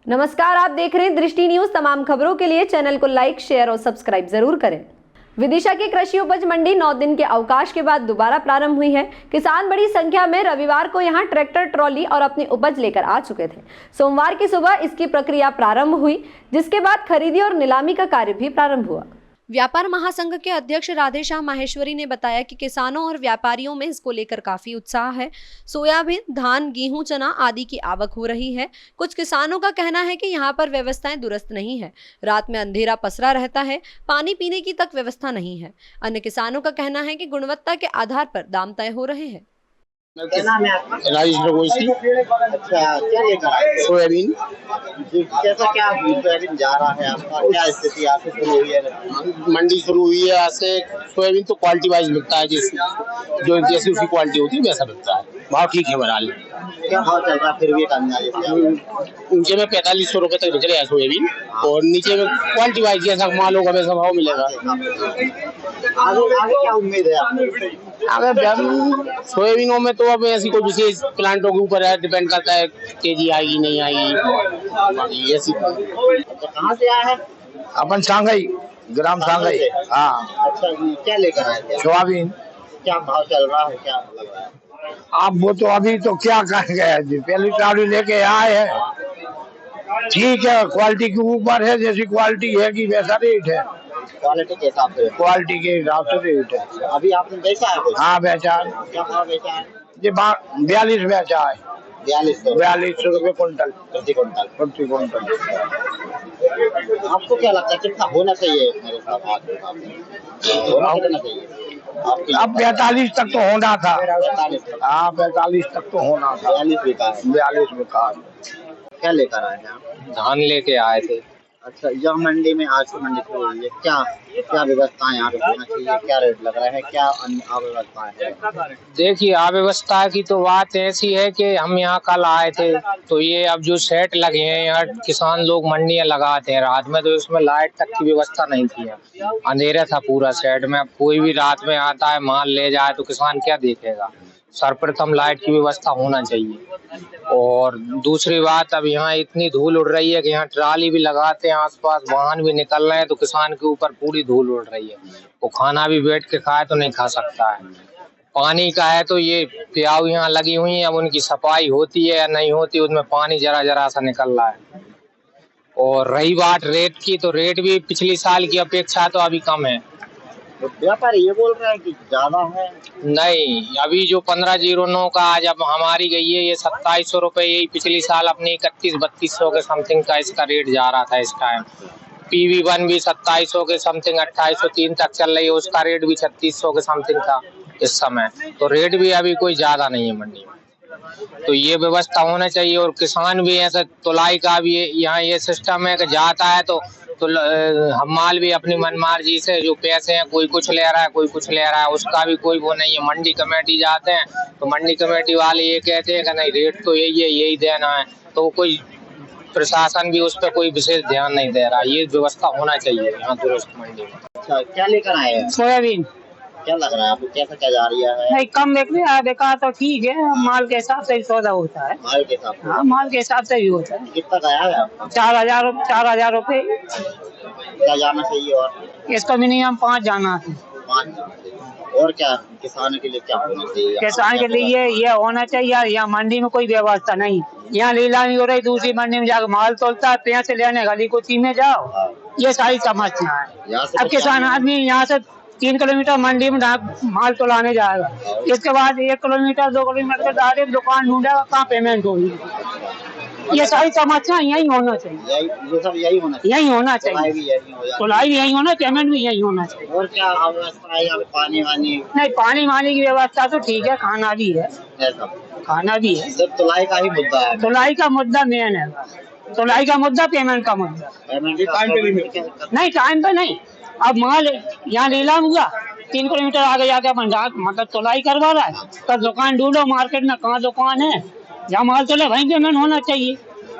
नमस्कार, आप देख रहे हैं दृष्टि न्यूज। तमाम खबरों के लिए चैनल को लाइक, शेयर और सब्सक्राइब जरूर करें। विदिशा की कृषि उपज मंडी 9 दिन के अवकाश के बाद दोबारा प्रारंभ हुई है। किसान बड़ी संख्या में रविवार को यहां ट्रैक्टर, ट्रॉली और अपनी उपज लेकर आ चुके थे। सोमवार की सुबह इसकी प्रक्रिया प्रारंभ हुई, जिसके बाद खरीदी और नीलामी का कार्य भी प्रारंभ हुआ। व्यापार महासंघ के अध्यक्ष राधेश्याम माहेश्वरी ने बताया कि किसानों और व्यापारियों में इसको लेकर काफी उत्साह है। सोयाबीन, धान, गेहूं, चना आदि की आवक हो रही है। कुछ किसानों का कहना है कि यहाँ पर व्यवस्थाएं दुरुस्त नहीं है। रात में अंधेरा पसरा रहता है, पानी पीने की तक व्यवस्था नहीं है। अन्य किसानों का कहना है कि गुणवत्ता के आधार पर दाम तय हो रहे हैं। राजेश रघुवंशी। अच्छा, क्या लेकर आए? सोयाबीन। कैसा क्या सोयाबीन जा रहा है आपका? क्या स्थिति आपकी शुरू हुई है? मंडी शुरू हुई है आज से। सोयाबीन तो क्वालिटी वाइज बिकता है, जैसी उसकी क्वालिटी होती है वैसा बिकता है। भाव ठीक है बहरहाल। क्या भाव चल रहा है फिर भी एक अंदाजे से? ऊंचे में 4500 रुपए तक बिक रहा है सोयाबीन, और नीचे में क्वालिटी वाइज जैसा माल होगा वैसा भाव मिलेगा। आगे क्या उम्मीद है आपको? अगर सोयाबीनों में तो अब ऐसी कोई विशेष प्लांटों के ऊपर है, डिपेंड करता है तेजी आएगी नहीं आएगी ऐसी। अच्छा, कहाँ से आया है? अपन सांघई, ग्राम सांघई। हाँ। अच्छा, क्या लेकर आए थे? सोयाबीन। क्या भाव चल रहा है, क्या लग रहा है? आप वो तो अभी तो क्या कहेंगे जी, पहली ट्राली लेके आए हैं। ठीक है, क्वालिटी के ऊपर है, जैसी क्वालिटी है कि वैसा रेट है। क्वालिटी के हिसाब से? क्वालिटी के हिसाब से रेट है। अभी आपने बेचा है कुछ? हाँ बेचा है। क्या भाव बेचा है? ये 42 बेचा है। 4200 रुपए कुंटल प्रति क्विंटल। प्रति कुंटल। आपको क्या लगता है कितना होना चाहिए? मेरे साथ होना कितना चाहिए आपकी? अब 45 तक तो होना था। 45 तक? हाँ 45 तक तो होना था। 42 बिका है। 42 बेकार। क्या लेकर आए हैं आप? धान लेके आए थे। अच्छा, यह मंडी में आज से मंडी शुरू हुई है, क्या व्यवस्थाएं यहाँ पे होना चाहिए? क्या रेट लग रहा है? क्या अन्य अव्यवस्थाएं हैं? देखिए, अव्यवस्था की तो बात ऐसी है कि हम यहाँ कल आए थे, तो ये अब जो सेट लगे हैं यहाँ किसान लोग मंडियाँ लगाते हैं रात में, तो इसमें लाइट तक की व्यवस्था नहीं थी। अंधेरा था पूरा सेट में। अब कोई भी रात में आता है माल ले जाए तो किसान क्या देखेगा? सर्वप्रथम लाइट की व्यवस्था होना चाहिए। और दूसरी बात, अब यहाँ इतनी धूल उड़ रही है कि यहाँ ट्राली भी लगाते हैं, आसपास वाहन भी निकल रहे हैं, तो किसान के ऊपर पूरी धूल उड़ रही है। वो खाना भी बैठ के खाए तो नहीं खा सकता है। पानी का है तो ये प्याऊ यहाँ लगी हुई है, अब उनकी सफाई होती है या नहीं होती, उसमें पानी जरा जरा सा निकल रहा है। और रही बात रेट की, तो रेट भी पिछली साल की अपेक्षा तो अभी कम है। तो व्यापारी ये बोल रहे हैं कि ज्यादा है। नहीं, अभी जो 1509 का आज अब हमारी गई है, ये 2700 रुपए, यही पिछली साल अपने 31-3200 के समथिंग का इसका रेट जा रहा था। इसका PV1 भी 2700 के समथिंग 2803 तक चल रही है, उसका रेट भी 3600 के समथिंग था इस समय। तो रेट भी अभी कोई ज्यादा नहीं है मंडी में। तो ये व्यवस्था होना चाहिए। और किसान भी ऐसा तुलाई का भी यहाँ ये सिस्टम है कि जाता है तो हम माल भी अपनी मनमार्जी से, जो पैसे हैं कोई कुछ ले रहा है कोई कुछ ले रहा है, उसका भी कोई वो नहीं है। मंडी कमेटी जाते हैं तो मंडी कमेटी वाले ये कहते हैं कि नहीं रेट तो यही है, यही देना है, तो कोई प्रशासन भी उस पर कोई विशेष ध्यान नहीं दे रहा। ये व्यवस्था होना चाहिए यहाँ दुरुस्त मंडी में। अच्छा, क्या लेकर आए हैं? सोयाबीन। क्या लग रहा है आपको, कैसा क्या जा रहा है? नहीं, कम देखा तो ठीक है, माल के हिसाब से ही सौदा होता है। माल के हिसाब से? हाँ, माल के हिसाब से भी होता है। कितना का आया है आपका? 4,000 रुपए। क्या जाना चाहिए? और इसका मिनिमम 5 जाना है। 5 जाना चाहिए। और क्या किसानों के लिए क्या होना चाहिए? किसान के लिए ये होना चाहिए, यहाँ मंडी में कोई व्यवस्था नहीं। यहाँ नीलामी हो रही, दूसरी मंडी में जाकर माल तोलता है, पैसे लेने गली कुची में जाओ, ये सारी समस्या है। अब किसान आदमी यहाँ से 3 किलोमीटर मंडी में माल तो लाने जाएगा, इसके बाद 1 किलोमीटर 2 किलोमीटर डायरेक्ट दुकान ढूंढेगा, कहाँ पेमेंट होगी। ये सारी समस्या यही होना चाहिए। ये सब यही होना चाहिए। यही होना चाहिए। तुलाई भी यही होना, पेमेंट भी यही होना चाहिए। और क्या व्यवस्था है यहाँ पे? पानी वानी? नहीं, पानी वानी की व्यवस्था तो ठीक है, खाना भी है। खाना भी है। सिर्फ तुलाई का ही मुद्दा है? तुलाई का मुद्दा मेन है। तुलाई का मुद्दा, पेमेंट का मुद्दा। पेमेंट टाइम पे भी नहीं, टाइम पे नहीं। अब माल यहाँ नीलाम हुआ, 3 किलोमीटर आगे जाके अपन मतलब तुलाई करवा रहा है, तो दुकान ढूंढो मार्केट में, कहाँ दुकान है जहाँ माल चले, वहीं पेमेंट होना चाहिए।